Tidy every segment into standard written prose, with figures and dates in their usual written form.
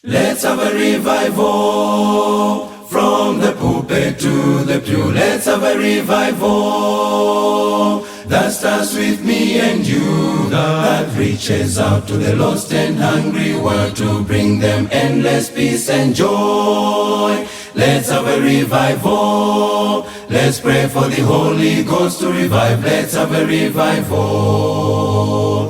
Let's have a revival. From the pulpit to the pew, let's have a revival. That starts with me and you, that reaches out to the lost and hungry world to bring them endless peace and joy. Let's have a revival. Let's pray for the Holy Ghost to revive. Let's have a revival.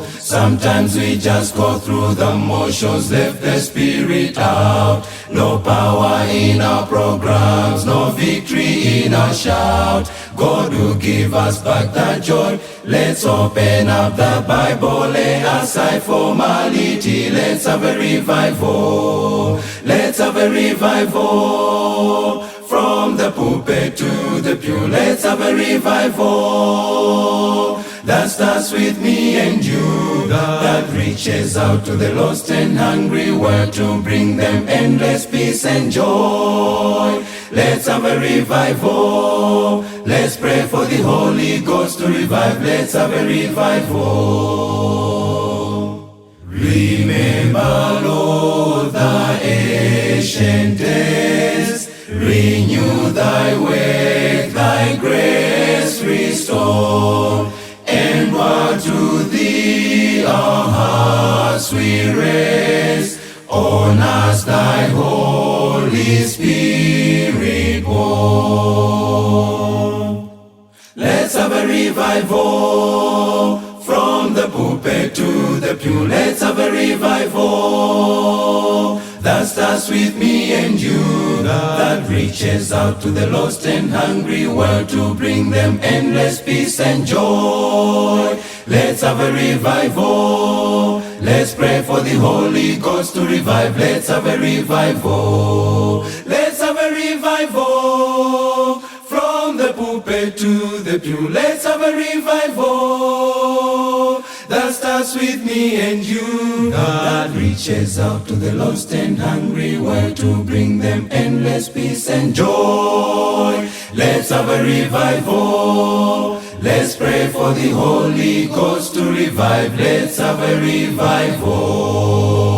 Sometimes we just go through the motions, left the Spirit out. No power in our programs, no victory in our shout. God will give us back that joy. Let's open up the Bible, lay aside formality. Let's have a revival. Let's have a revival. From the pulpit to the pew, let's have a revival. That starts with me and you, that reaches out to the lost and hungry world to bring them endless peace and joy. Let's have a revival. Let's pray for the Holy Ghost to revive. Let's have a revival. Remember, Lord, the ancient days. Renew thy work, thy grace restore. And what to thee our hearts we raise, on us thy Holy Spirit pour. Let's have a revival. From the pulpit to the pew, let's have a revival. That starts with me and you, that reaches out to the lost and hungry world to bring them endless peace and joy. Let's have a revival. Let's pray for the Holy Ghost to revive. Let's have a revival. Let's have a revival. From the pulpit to the pew, let's have a revival. That starts with me and you, that reaches out to the lost and hungry world to bring them endless peace and joy. Let's have a revival. Let's pray for the Holy Ghost to revive. Let's have a revival.